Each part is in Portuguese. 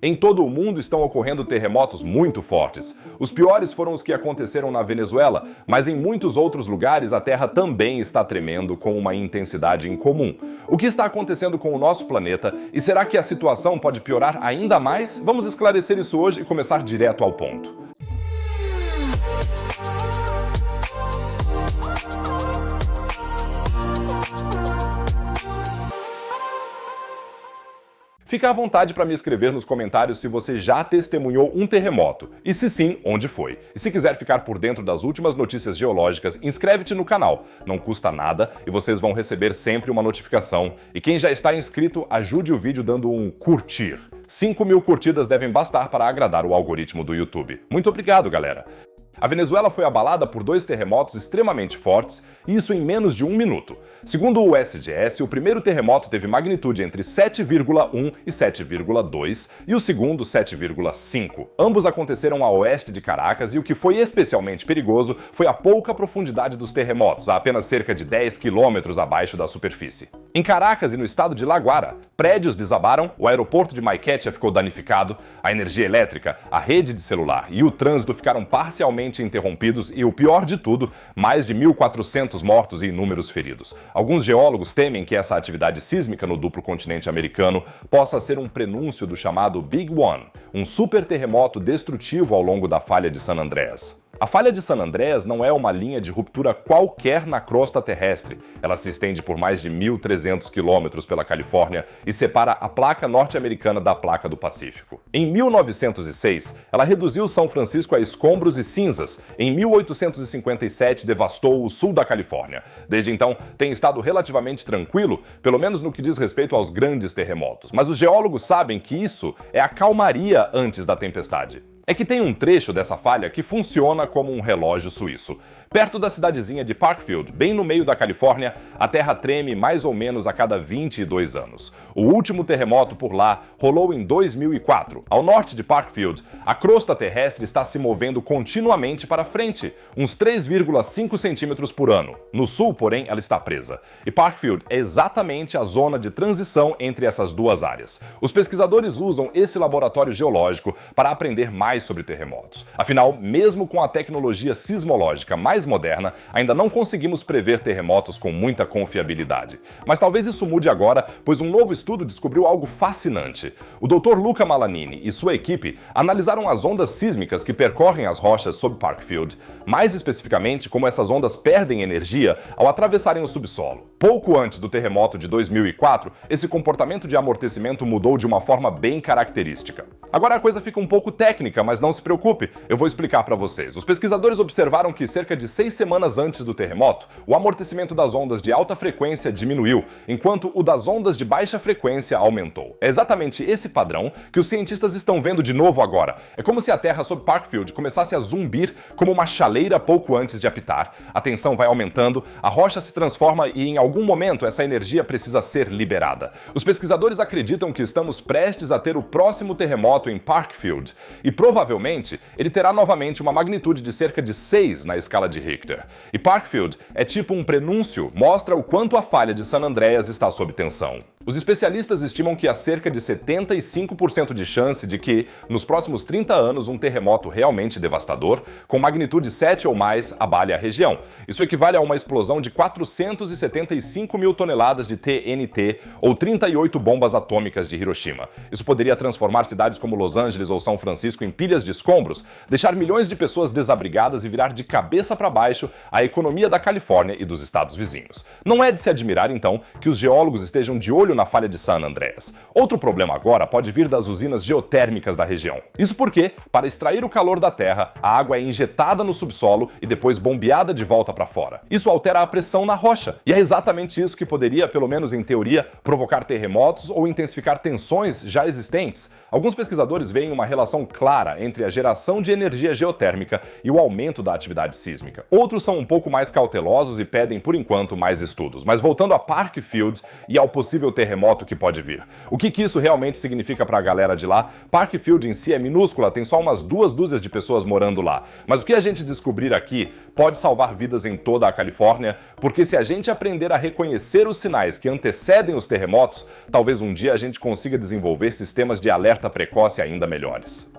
Em todo o mundo estão ocorrendo terremotos muito fortes. Os piores foram os que aconteceram na Venezuela, mas em muitos outros lugares a Terra também está tremendo com uma intensidade incomum. O que está acontecendo com o nosso planeta e será que a situação pode piorar ainda mais? Vamos esclarecer isso hoje e começar direto ao ponto. Fica à vontade para me escrever nos comentários se você já testemunhou um terremoto, e se sim, onde foi. E se quiser ficar por dentro das últimas notícias geológicas, inscreve-te no canal. Não custa nada e vocês vão receber sempre uma notificação. E quem já está inscrito, ajude o vídeo dando um curtir. 5.000 curtidas devem bastar para agradar o algoritmo do YouTube. Muito obrigado, galera! A Venezuela foi abalada por 2 terremotos extremamente fortes, e isso em menos de 1 minuto. Segundo o USGS, o primeiro terremoto teve magnitude entre 7,1 e 7,2 e o segundo 7,5. Ambos aconteceram a oeste de Caracas e o que foi especialmente perigoso foi a pouca profundidade dos terremotos, a apenas cerca de 10 quilômetros abaixo da superfície. Em Caracas e no estado de Laguara, prédios desabaram, o aeroporto de Maiquetía ficou danificado, a energia elétrica, a rede de celular e o trânsito ficaram parcialmente interrompidos e, o pior de tudo, mais de 1.400 mortos e inúmeros feridos. Alguns geólogos temem que essa atividade sísmica no duplo continente americano possa ser um prenúncio do chamado Big One, um super terremoto destrutivo ao longo da falha de San Andreas. A falha de San Andreas não é uma linha de ruptura qualquer na crosta terrestre. Ela se estende por mais de 1.300 quilômetros pela Califórnia e separa a placa norte-americana da placa do Pacífico. Em 1906, ela reduziu São Francisco a escombros e cinzas. Em 1857, devastou o sul da Califórnia. Desde então, tem estado relativamente tranquilo, pelo menos no que diz respeito aos grandes terremotos. Mas os geólogos sabem que isso é a calmaria antes da tempestade. É que tem um trecho dessa falha que funciona como um relógio suíço. Perto da cidadezinha de Parkfield, bem no meio da Califórnia, a terra treme mais ou menos a cada 22 anos. O último terremoto por lá rolou em 2004. Ao norte de Parkfield, a crosta terrestre está se movendo continuamente para frente, uns 3,5 centímetros por ano. No sul, porém, ela está presa. E Parkfield é exatamente a zona de transição entre essas duas áreas. Os pesquisadores usam esse laboratório geológico para aprender mais sobre terremotos. Afinal, mesmo com a tecnologia sismológica mais moderna, ainda não conseguimos prever terremotos com muita confiabilidade. Mas talvez isso mude agora, pois um novo estudo descobriu algo fascinante. O Dr. Luca Malanini e sua equipe analisaram as ondas sísmicas que percorrem as rochas sob Parkfield, mais especificamente como essas ondas perdem energia ao atravessarem o subsolo. Pouco antes do terremoto de 2004, esse comportamento de amortecimento mudou de uma forma bem característica. Agora a coisa fica um pouco técnica, mas não se preocupe, eu vou explicar para vocês. Os pesquisadores observaram que cerca de 6 semanas antes do terremoto, o amortecimento das ondas de alta frequência diminuiu, enquanto o das ondas de baixa frequência aumentou. É exatamente esse padrão que os cientistas estão vendo de novo agora. É como se a Terra sob Parkfield começasse a zumbir como uma chaleira pouco antes de apitar. A tensão vai aumentando, a rocha se transforma e em algum momento essa energia precisa ser liberada. Os pesquisadores acreditam que estamos prestes a ter o próximo terremoto em Parkfield e provavelmente ele terá novamente uma magnitude de cerca de 6 na escala de Richter. E Parkfield é tipo um prenúncio, mostra o quanto a falha de San Andreas está sob tensão. Os especialistas estimam que há cerca de 75% de chance de que, nos próximos 30 anos, um terremoto realmente devastador, com magnitude 7 ou mais, abale a região. Isso equivale a uma explosão de 475 mil toneladas de TNT ou 38 bombas atômicas de Hiroshima. Isso poderia transformar cidades como Los Angeles ou São Francisco em pilhas de escombros, deixar milhões de pessoas desabrigadas e virar de cabeça para baixo a economia da Califórnia e dos estados vizinhos. Não é de se admirar, então, que os geólogos estejam de olho na falha de San Andreas. Outro problema agora pode vir das usinas geotérmicas da região. Isso porque, para extrair o calor da terra, a água é injetada no subsolo e depois bombeada de volta para fora. Isso altera a pressão na rocha, e é exatamente isso que poderia, pelo menos em teoria, provocar terremotos ou intensificar tensões já existentes. Alguns pesquisadores veem uma relação clara entre a geração de energia geotérmica e o aumento da atividade sísmica. Outros são um pouco mais cautelosos e pedem, por enquanto, mais estudos. Mas voltando a Parkfield e ao possível terremoto que pode vir. O que isso realmente significa para a galera de lá? Parkfield em si é minúscula, tem só umas 2 dúzias de pessoas morando lá. Mas o que a gente descobrir aqui pode salvar vidas em toda a Califórnia, porque se a gente aprender a reconhecer os sinais que antecedem os terremotos, talvez um dia a gente consiga desenvolver sistemas de alerta alerta precoce ainda melhores.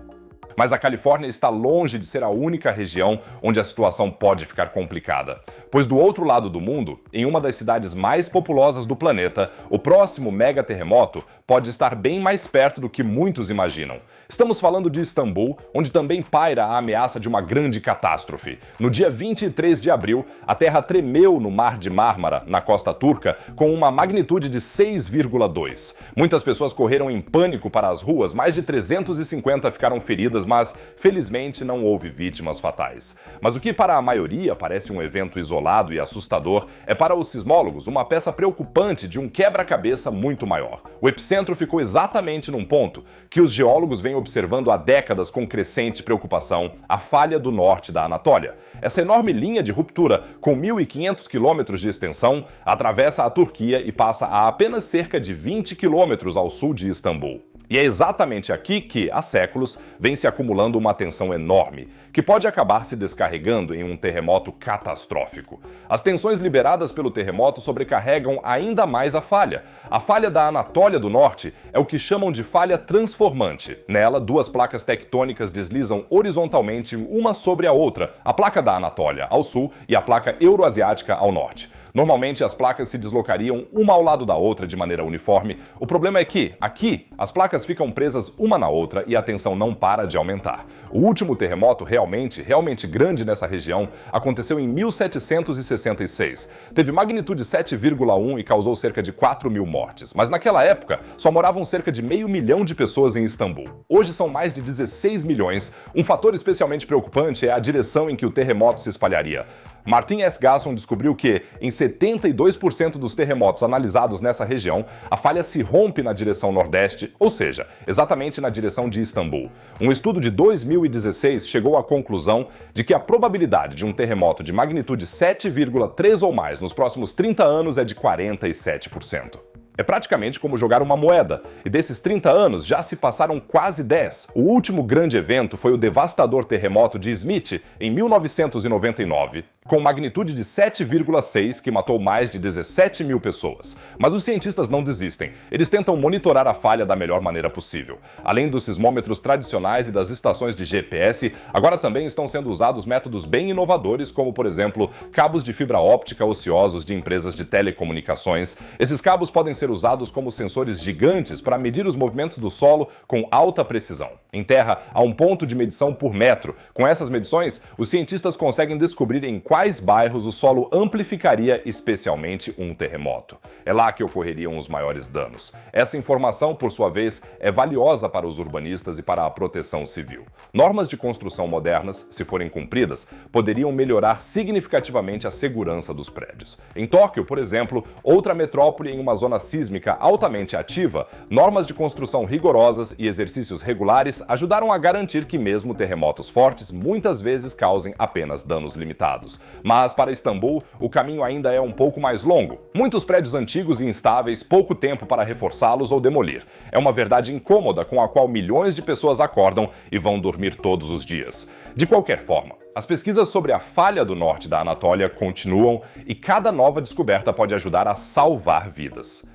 Mas a Califórnia está longe de ser a única região onde a situação pode ficar complicada, pois do outro lado do mundo, em uma das cidades mais populosas do planeta, o próximo mega terremoto pode estar bem mais perto do que muitos imaginam. Estamos falando de Istambul, onde também paira a ameaça de uma grande catástrofe. No dia 23 de abril, a terra tremeu no Mar de Mármara, na costa turca, com uma magnitude de 6,2. Muitas pessoas correram em pânico para as ruas, mais de 350 ficaram feridas, mas felizmente não houve vítimas fatais. Mas o que para a maioria parece um evento isolado e assustador, é para os sismólogos uma peça preocupante de um quebra-cabeça muito maior. O epicentro ficou exatamente num ponto que os geólogos vêm observando há décadas com crescente preocupação: a falha do norte da Anatólia. Essa enorme linha de ruptura, com 1.500 quilômetros de extensão, atravessa a Turquia e passa a apenas cerca de 20 quilômetros ao sul de Istambul. E é exatamente aqui que, há séculos, vem se acumulando uma tensão enorme, que pode acabar se descarregando em um terremoto catastrófico. As tensões liberadas pelo terremoto sobrecarregam ainda mais a falha. A falha da Anatólia do Norte é o que chamam de falha transformante. Nela, duas placas tectônicas deslizam horizontalmente uma sobre a outra, a placa da Anatólia ao sul e a placa euroasiática ao norte. Normalmente as placas se deslocariam uma ao lado da outra de maneira uniforme. O problema é que, aqui, as placas ficam presas uma na outra e a tensão não para de aumentar. O último terremoto realmente grande nessa região aconteceu em 1766. Teve magnitude 7,1 e causou cerca de 4.000 mortes. Mas naquela época, só moravam cerca de 500 mil de pessoas em Istambul. Hoje são mais de 16 milhões. Um fator especialmente preocupante é a direção em que o terremoto se espalharia. Martin S. Gasson descobriu que, em 72% dos terremotos analisados nessa região, a falha se rompe na direção nordeste, ou seja, exatamente na direção de Istambul. Um estudo de 2016 chegou à conclusão de que a probabilidade de um terremoto de magnitude 7,3 ou mais nos próximos 30 anos é de 47%. É praticamente como jogar uma moeda, e desses 30 anos já se passaram quase 10. O último grande evento foi o devastador terremoto de Smith, em 1999, com magnitude de 7,6 que matou mais de 17 mil pessoas. Mas os cientistas não desistem. Eles tentam monitorar a falha da melhor maneira possível. Além dos sismômetros tradicionais e das estações de GPS, agora também estão sendo usados métodos bem inovadores, como, por exemplo, cabos de fibra óptica ociosos de empresas de telecomunicações. Esses cabos podem ser usados como sensores gigantes para medir os movimentos do solo com alta precisão. Em terra, há um ponto de medição por metro. Com essas medições, os cientistas conseguem descobrir em quais bairros o solo amplificaria especialmente um terremoto. É lá que ocorreriam os maiores danos. Essa informação, por sua vez, é valiosa para os urbanistas e para a proteção civil. Normas de construção modernas, se forem cumpridas, poderiam melhorar significativamente a segurança dos prédios. Em Tóquio, por exemplo, outra metrópole em uma zona sísmica altamente ativa, normas de construção rigorosas e exercícios regulares ajudaram a garantir que mesmo terremotos fortes muitas vezes causem apenas danos limitados. Mas para Istambul, o caminho ainda é um pouco mais longo. Muitos prédios antigos e instáveis, pouco tempo para reforçá-los ou demolir. É uma verdade incômoda com a qual milhões de pessoas acordam e vão dormir todos os dias. De qualquer forma, as pesquisas sobre a falha do norte da Anatólia continuam e cada nova descoberta pode ajudar a salvar vidas.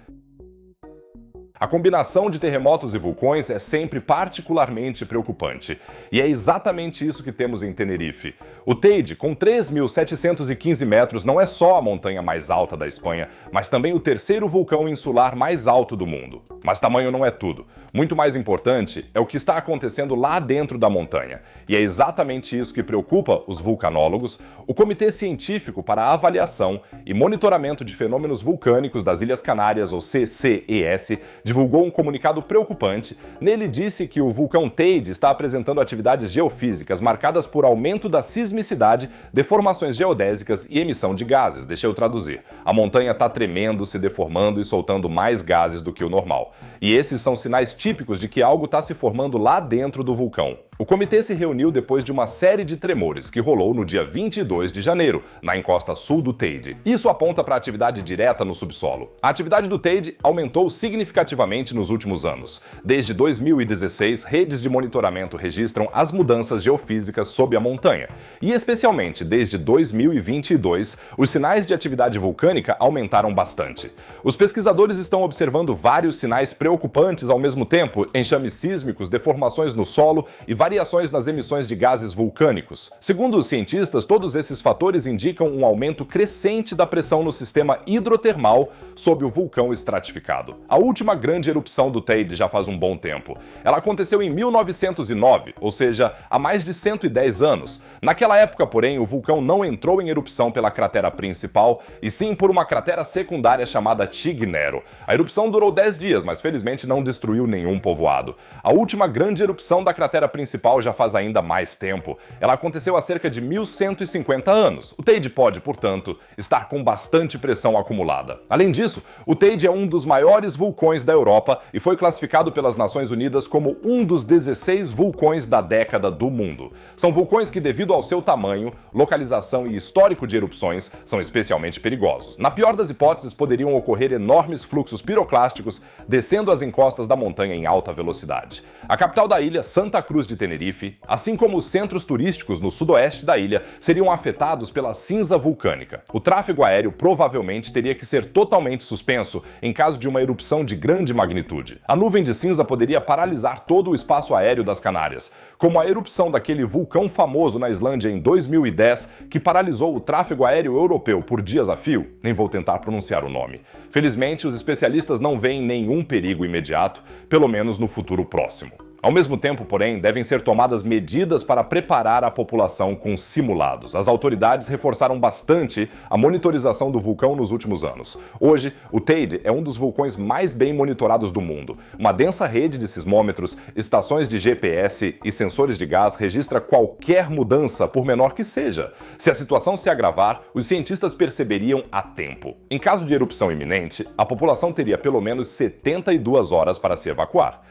A combinação de terremotos e vulcões é sempre particularmente preocupante. E é exatamente isso que temos em Tenerife. O Teide, com 3.715 metros, não é só a montanha mais alta da Espanha, mas também o terceiro vulcão insular mais alto do mundo. Mas tamanho não é tudo. Muito mais importante é o que está acontecendo lá dentro da montanha. E é exatamente isso que preocupa os vulcanólogos. O Comitê Científico para a Avaliação e Monitoramento de Fenômenos Vulcânicos das Ilhas Canárias, ou CCES, divulgou um comunicado preocupante. Nele disse que o vulcão Teide está apresentando atividades geofísicas marcadas por aumento da sismicidade, deformações geodésicas e emissão de gases. Deixa eu traduzir. A montanha está tremendo, se deformando e soltando mais gases do que o normal. E esses são sinais típicos de que algo está se formando lá dentro do vulcão. O comitê se reuniu depois de uma série de tremores que rolou no dia 22 de janeiro, na encosta sul do Teide. Isso aponta para a atividade direta no subsolo. A atividade do Teide aumentou significativamente nos últimos anos. Desde 2016, redes de monitoramento registram as mudanças geofísicas sob a montanha. E especialmente desde 2022, os sinais de atividade vulcânica aumentaram bastante. Os pesquisadores estão observando vários sinais preocupantes ao mesmo tempo: enxames sísmicos, deformações no solo e variações nas emissões de gases vulcânicos. Segundo os cientistas, todos esses fatores indicam um aumento crescente da pressão no sistema hidrotermal sob o vulcão estratificado. A última grande erupção do Teide já faz um bom tempo. Ela aconteceu em 1909, ou seja, há mais de 110 anos. Naquela época, porém, o vulcão não entrou em erupção pela cratera principal, e sim por uma cratera secundária chamada Tig Nero. A erupção durou 10 dias, mas felizmente não destruiu nenhum povoado. A última grande erupção da cratera principal já faz ainda mais tempo. Ela aconteceu há cerca de 1150 anos. O Teide pode, portanto, estar com bastante pressão acumulada. Além disso, o Teide é um dos maiores vulcões da Europa e foi classificado pelas Nações Unidas como um dos 16 vulcões da década do mundo. São vulcões que, devido ao seu tamanho, localização e histórico de erupções, são especialmente perigosos. Na pior das hipóteses, poderiam ocorrer enormes fluxos piroclásticos descendo as encostas da montanha em alta velocidade. A capital da ilha, Santa Cruz de Tenerife, assim como os centros turísticos no sudoeste da ilha, seriam afetados pela cinza vulcânica. O tráfego aéreo provavelmente teria que ser totalmente suspenso em caso de uma erupção de grande magnitude. A nuvem de cinza poderia paralisar todo o espaço aéreo das Canárias, como a erupção daquele vulcão famoso na Islândia em 2010, que paralisou o tráfego aéreo europeu por dias a fio. Nem vou tentar pronunciar o nome. Felizmente, os especialistas não veem nenhum perigo imediato, pelo menos no futuro próximo. Ao mesmo tempo, porém, devem ser tomadas medidas para preparar a população com simulados. As autoridades reforçaram bastante a monitorização do vulcão nos últimos anos. Hoje, o Teide é um dos vulcões mais bem monitorados do mundo. Uma densa rede de sismômetros, estações de GPS e sensores de gás registra qualquer mudança, por menor que seja. Se a situação se agravar, os cientistas perceberiam a tempo. Em caso de erupção iminente, a população teria pelo menos 72 horas para se evacuar.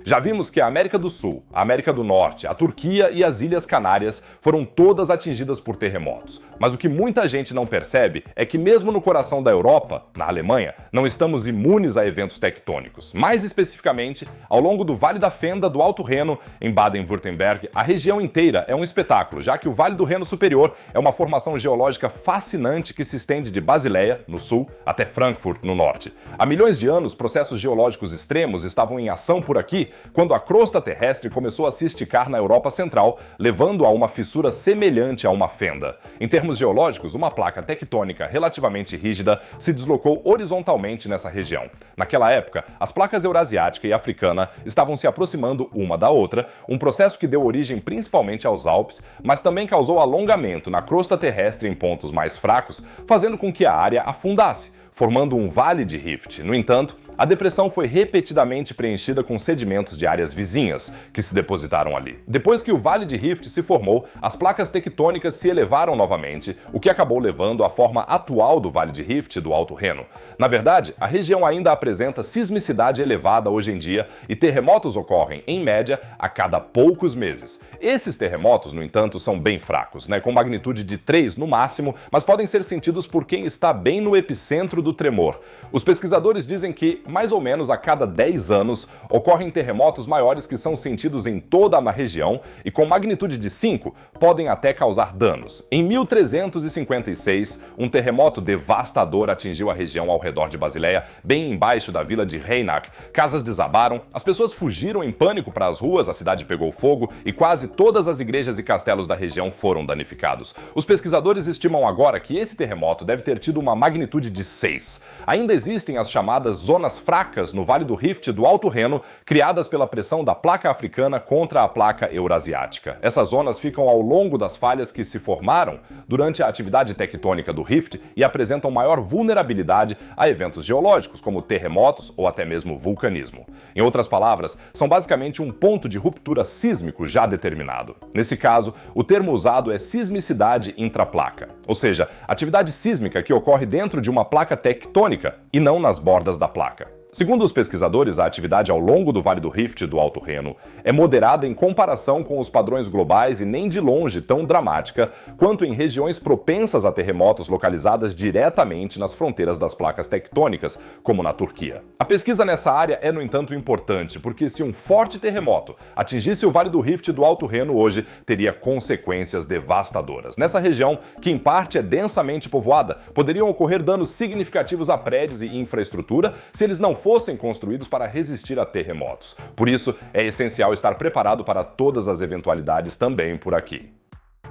Já vimos que a América do Sul, a América do Norte, a Turquia e as Ilhas Canárias foram todas atingidas por terremotos. Mas o que muita gente não percebe é que mesmo no coração da Europa, na Alemanha, não estamos imunes a eventos tectônicos. Mais especificamente, ao longo do Vale da Fenda do Alto Reno, em Baden-Württemberg, a região inteira é um espetáculo, já que o Vale do Reno Superior é uma formação geológica fascinante que se estende de Basileia, no sul, até Frankfurt, no norte. Há milhões de anos, processos geológicos extremos estavam em ação por aqui, quando a crosta terrestre começou a se esticar na Europa Central, levando a uma fissura semelhante a uma fenda. Em termos geológicos, uma placa tectônica relativamente rígida se deslocou horizontalmente nessa região. Naquela época, as placas eurasiática e africana estavam se aproximando uma da outra, um processo que deu origem principalmente aos Alpes, mas também causou alongamento na crosta terrestre em pontos mais fracos, fazendo com que a área afundasse, formando um vale de rift. No entanto, a depressão foi repetidamente preenchida com sedimentos de áreas vizinhas, que se depositaram ali. Depois que o Vale de Rift se formou, as placas tectônicas se elevaram novamente, o que acabou levando à forma atual do Vale de Rift do Alto Reno. Na verdade, a região ainda apresenta sismicidade elevada hoje em dia e terremotos ocorrem, em média, a cada poucos meses. Esses terremotos, no entanto, são bem fracos, com magnitude de 3 no máximo, mas podem ser sentidos por quem está bem no epicentro do tremor. Os pesquisadores dizem que, mais ou menos a cada 10 anos, ocorrem terremotos maiores que são sentidos em toda a região e com magnitude de 5 podem até causar danos. Em 1356, um terremoto devastador atingiu a região ao redor de Basileia, bem embaixo da vila de Reinach. Casas desabaram, as pessoas fugiram em pânico para as ruas, a cidade pegou fogo e quase todas as igrejas e castelos da região foram danificados. Os pesquisadores estimam agora que esse terremoto deve ter tido uma magnitude de 6. Ainda existem as chamadas zonas fracas no Vale do Rift do Alto Reno, criadas pela pressão da placa africana contra a placa eurasiática. Essas zonas ficam ao longo das falhas que se formaram durante a atividade tectônica do Rift e apresentam maior vulnerabilidade a eventos geológicos, como terremotos ou até mesmo vulcanismo. Em outras palavras, são basicamente um ponto de ruptura sísmico já determinado. Nesse caso, o termo usado é sismicidade intraplaca, ou seja, atividade sísmica que ocorre dentro de uma placa tectônica e não nas bordas da placa. Segundo os pesquisadores, a atividade ao longo do Vale do Rift e do Alto Reno é moderada em comparação com os padrões globais e nem de longe tão dramática quanto em regiões propensas a terremotos localizadas diretamente nas fronteiras das placas tectônicas, como na Turquia. A pesquisa nessa área é, no entanto, importante, porque se um forte terremoto atingisse o Vale do Rift e do Alto Reno hoje, teria consequências devastadoras. Nessa região, que em parte é densamente povoada, poderiam ocorrer danos significativos a prédios e infraestrutura se eles não fossem construídos para resistir a terremotos. Por isso, é essencial estar preparado para todas as eventualidades também por aqui.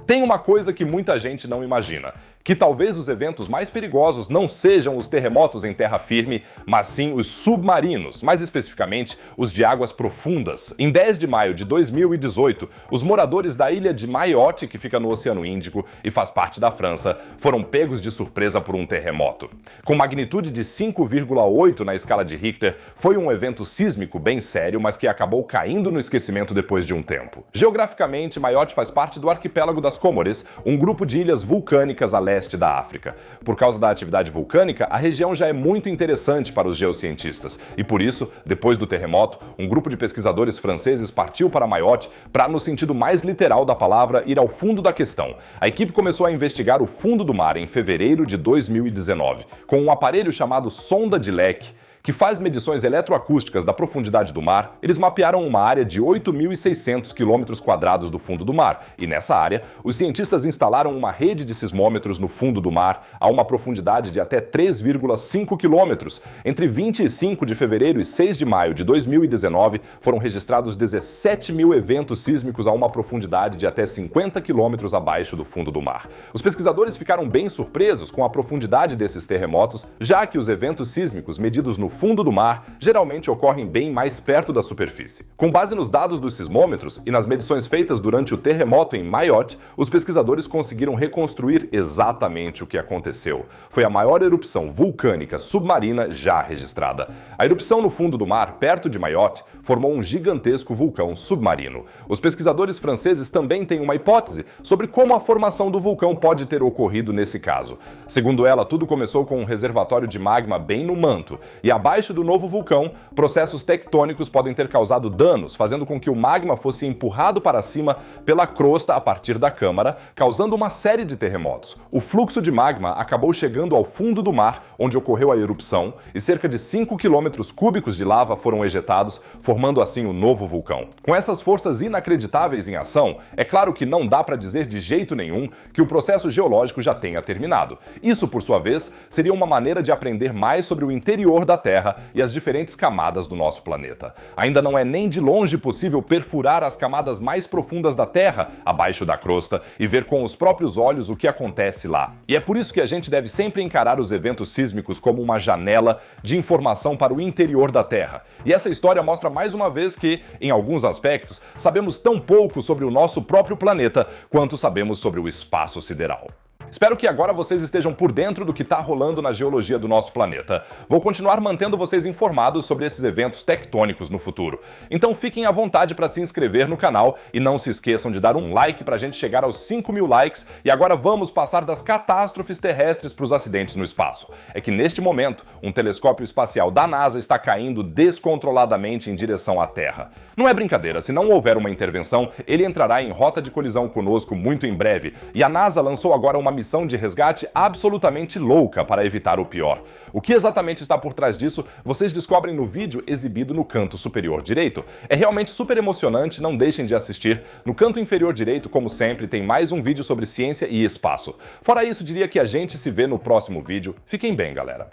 Tem uma coisa que muita gente não imagina, que talvez os eventos mais perigosos não sejam os terremotos em terra firme, mas sim os submarinos, mais especificamente os de águas profundas. Em 10 de maio de 2018, os moradores da ilha de Mayotte, que fica no Oceano Índico e faz parte da França, foram pegos de surpresa por um terremoto. Com magnitude de 5,8 na escala de Richter, foi um evento sísmico bem sério, mas que acabou caindo no esquecimento depois de um tempo. Geograficamente, Mayotte faz parte do arquipélago das Comores, um grupo de ilhas vulcânicas a leste da África. Por causa da atividade vulcânica, a região já é muito interessante para os geocientistas e por isso, depois do terremoto, um grupo de pesquisadores franceses partiu para Mayotte para, no sentido mais literal da palavra, ir ao fundo da questão. A equipe começou a investigar o fundo do mar em fevereiro de 2019, com um aparelho chamado sonda de Leque, que faz medições eletroacústicas da profundidade do mar. Eles mapearam uma área de 8.600 km² do fundo do mar, e nessa área, os cientistas instalaram uma rede de sismômetros no fundo do mar a uma profundidade de até 3,5 km. Entre 25 de fevereiro e 6 de maio de 2019, foram registrados 17 mil eventos sísmicos a uma profundidade de até 50 km abaixo do fundo do mar. Os pesquisadores ficaram bem surpresos com a profundidade desses terremotos, já que os eventos sísmicos medidos no fundo do mar geralmente ocorrem bem mais perto da superfície. Com base nos dados dos sismômetros e nas medições feitas durante o terremoto em Mayotte, os pesquisadores conseguiram reconstruir exatamente o que aconteceu. Foi a maior erupção vulcânica submarina já registrada. A erupção no fundo do mar, perto de Mayotte, formou um gigantesco vulcão submarino. Os pesquisadores franceses também têm uma hipótese sobre como a formação do vulcão pode ter ocorrido nesse caso. Segundo ela, tudo começou com um reservatório de magma bem no manto, e abaixo do novo vulcão, processos tectônicos podem ter causado danos, fazendo com que o magma fosse empurrado para cima pela crosta a partir da câmara, causando uma série de terremotos. O fluxo de magma acabou chegando ao fundo do mar, onde ocorreu a erupção, e cerca de 5 quilômetros cúbicos de lava foram ejetados, formando assim o novo vulcão. Com essas forças inacreditáveis em ação, é claro que não dá para dizer de jeito nenhum que o processo geológico já tenha terminado. Isso, por sua vez, seria uma maneira de aprender mais sobre o interior da Terra e as diferentes camadas do nosso planeta. Ainda não é nem de longe possível perfurar as camadas mais profundas da Terra, abaixo da crosta, e ver com os próprios olhos o que acontece lá. E é por isso que a gente deve sempre encarar os eventos sísmicos como uma janela de informação para o interior da Terra. E essa história mostra mais uma vez que, em alguns aspectos, sabemos tão pouco sobre o nosso próprio planeta quanto sabemos sobre o espaço sideral. Espero que agora vocês estejam por dentro do que está rolando na geologia do nosso planeta. Vou continuar mantendo vocês informados sobre esses eventos tectônicos no futuro. Então fiquem à vontade para se inscrever no canal e não se esqueçam de dar um like para a gente chegar aos 5.000 likes. E agora vamos passar das catástrofes terrestres para os acidentes no espaço. É que neste momento, um telescópio espacial da NASA está caindo descontroladamente em direção à Terra. Não é brincadeira, se não houver uma intervenção, ele entrará em rota de colisão conosco muito em breve. E a NASA lançou agora uma missão de resgate absolutamente louca para evitar o pior. O que exatamente está por trás disso, vocês descobrem no vídeo exibido no canto superior direito. É realmente super emocionante, não deixem de assistir. No canto inferior direito, como sempre, tem mais um vídeo sobre ciência e espaço. Fora isso, diria que a gente se vê no próximo vídeo. Fiquem bem, galera.